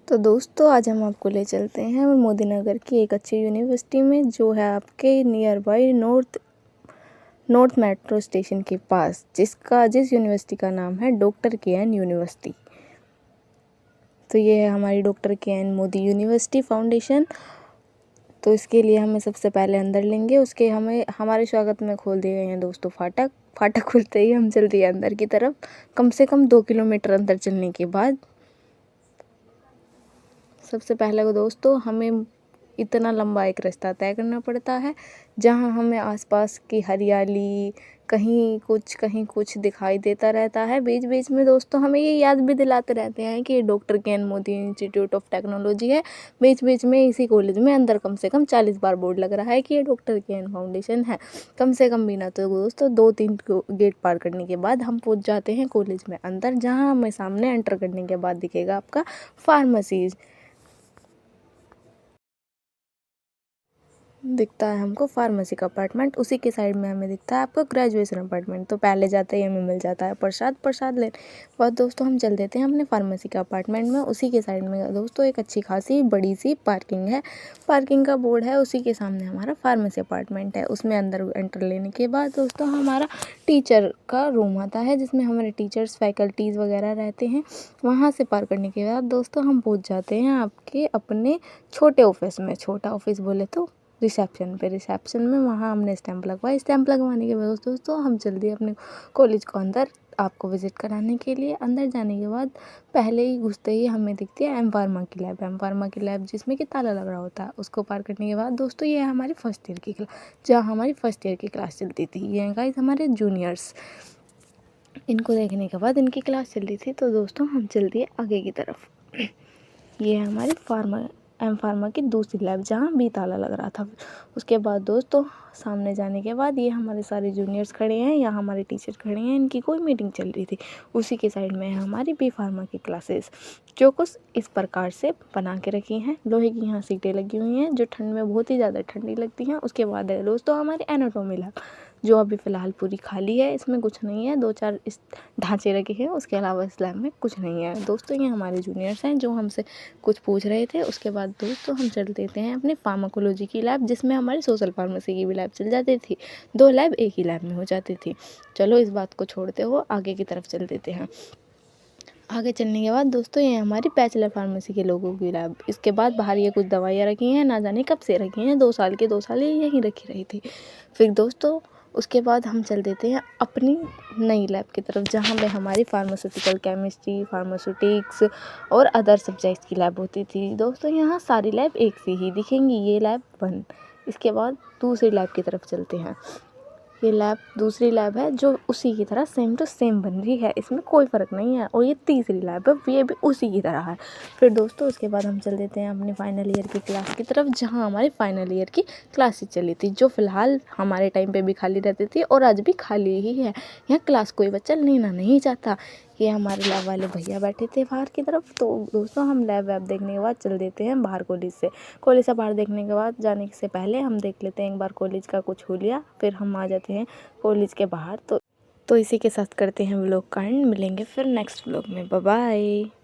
तो दोस्तों आज हम आपको ले चलते हैं मोदी नगर की एक अच्छी यूनिवर्सिटी में, जो है आपके near by north metro station के पास, जिस यूनिवर्सिटी का नाम है डॉक्टर के एन यूनिवर्सिटी। तो ये है हमारी doctor K N Modi university foundation. तो इसके लिए हमें सबसे पहले अंदर लेंगे। उसके हमारे स्वागत में खोल दिए गए हैं दोस्तों फाटक खुलते ही हम चल दिए अंदर की तरफ। कम से कम 2 किलोमीटर अंदर चलने के बाद सबसे पहले दोस्तों हमें इतना लंबा एक रास्ता तय करना पड़ता है, जहाँ हमें आसपास की हरियाली कहीं कुछ दिखाई देता रहता है। बीच बीच में दोस्तों हमें ये याद भी दिलाते रहते हैं कि ये doctor K N Modi institute of technology है। बीच बीच में इसी कॉलेज में अंदर कम से कम 40 बार बोर्ड लग रहा है कि ये डॉक्टर के एन फाउंडेशन है। कम से कम भी ना तो दोस्तों 2-3 गेट पार करने के बाद हम पहुँच जाते हैं कॉलेज में अंदर, जहाँ हमें सामने एंटर करने के बाद दिखेगा आपका फार्मेसीज़ दिखता है हमको, फार्मेसी का अपार्टमेंट। उसी के साइड में हमें दिखता है आपका ग्रेजुएशन अपार्टमेंट। तो पहले जाते ही हमें मिल जाता है प्रसाद लेने बाद दोस्तों हम चल देते हैं अपने फार्मेसी का अपार्टमेंट में। उसी के साइड में दोस्तों एक अच्छी खासी बड़ी सी पार्किंग है, पार्किंग का बोर्ड है। उसी के सामने हमारा फार्मेसी अपार्टमेंट है। उसमें अंदर एंटर लेने के बाद दोस्तों हमारा टीचर का रूम आता है, जिसमें हमारे टीचर्स फैकल्टीज़ वगैरह रहते हैं। वहाँ से पार करने के बाद दोस्तों हम पहुँच जाते हैं आपके अपने छोटे ऑफिस में। छोटा ऑफिस बोले तो रिसेप्शन में वहाँ हमने स्टैंप लगवाई। स्टैंप लगवाने के बाद दोस्तों हम चल दिए अपने कॉलेज को अंदर आपको विज़िट कराने के लिए। अंदर जाने के बाद पहले ही घुसते ही हमें दिखती है एम फार्मा की लैब जिसमें कि ताला लग रहा होता है। उसको पार करने के बाद दोस्तों ये है हमारी फर्स्ट ईयर की क्लास, जहाँ हमारी फर्स्ट ईयर की क्लास चलती थी। ये हैं गाइस हमारे जूनियर्स। इनको देखने के बाद इनकी क्लास चल रही थी। तो दोस्तों हम चल दिए आगे की तरफ। ये है हमारी एम फार्मा की दूसरी लैब, जहाँ बी ताला लग रहा था। उसके बाद दोस्तों सामने जाने के बाद ये हमारे सारे जूनियर्स खड़े हैं, यहाँ हमारे टीचर खड़े हैं। इनकी कोई मीटिंग चल रही थी। उसी के साइड में है हमारी बी फार्मा की क्लासेस, जो कुछ इस प्रकार से बना के रखी हैं। लोहे की यहाँ सीटें लगी हुई हैं, जो ठंड में बहुत ही ज़्यादा ठंडी लगती हैं। उसके बाद है दोस्तों हमारी एनाटॉमी लैब, जो अभी फ़िलहाल पूरी खाली है। इसमें कुछ नहीं है, 2-4 इस ढांचे रखे हैं। उसके अलावा इस लैब में कुछ नहीं है। दोस्तों ये हमारे जूनियर्स हैं जो हमसे कुछ पूछ रहे थे। उसके बाद दोस्तों हम चल देते हैं अपनी फार्माकोलॉजी की लैब, जिसमें हमारी सोशल फार्मेसी की भी लैब चल जाती थी। 2 लैब एक ही लैब में हो जाती थी। चलो इस बात को छोड़ते हुए आगे की तरफ चल देते हैं। आगे चलने के बाद दोस्तों ये हमारी बैचलर फार्मेसी के लोगों की लैब। इसके बाद बाहर ये कुछ दवाइयाँ रखी हैं, ना जाने कब से रखी हैं। 2 साल ये यहीं रखी रही थी। फिर दोस्तों उसके बाद हम चल देते हैं अपनी नई लैब की तरफ, जहाँ पे हमारी फार्मास्यूटिकल केमिस्ट्री, फार्मास्यूटिक्स और अदर सब्जेक्ट्स की लैब होती थी। दोस्तों यहाँ सारी लैब एक सी ही दिखेंगी। ये लैब 1। इसके बाद दूसरी लैब की तरफ चलते हैं। ये लैब दूसरी लैब है, जो उसी की तरह सेम टू सेम बन रही है, इसमें कोई फ़र्क नहीं है। और ये तीसरी लैब है, ये भी उसी की तरह है। फिर दोस्तों उसके बाद हम चल देते हैं अपने फाइनल ईयर की क्लास की तरफ, जहाँ हमारी फाइनल ईयर की क्लासेस चली थी, जो फ़िलहाल हमारे टाइम पे भी खाली रहती थी और आज भी खाली ही है। यहाँ क्लास कोई बच्चा लेना नहीं चाहता। ये हमारे लैब वाले भैया बैठे थे बाहर की तरफ। तो दोस्तों हम लैब वैब देखने के बाद चल देते हैं बाहर कॉलेज से बाहर देखने के बाद जाने से पहले हम देख लेते हैं एक बार कॉलेज का कुछ हुलिया, फिर हम आ जाते हैं कॉलेज के बाहर। तो इसी के साथ करते हैं व्लॉग का एंड। मिलेंगे फिर नेक्स्ट व्लॉग में। Bye bye.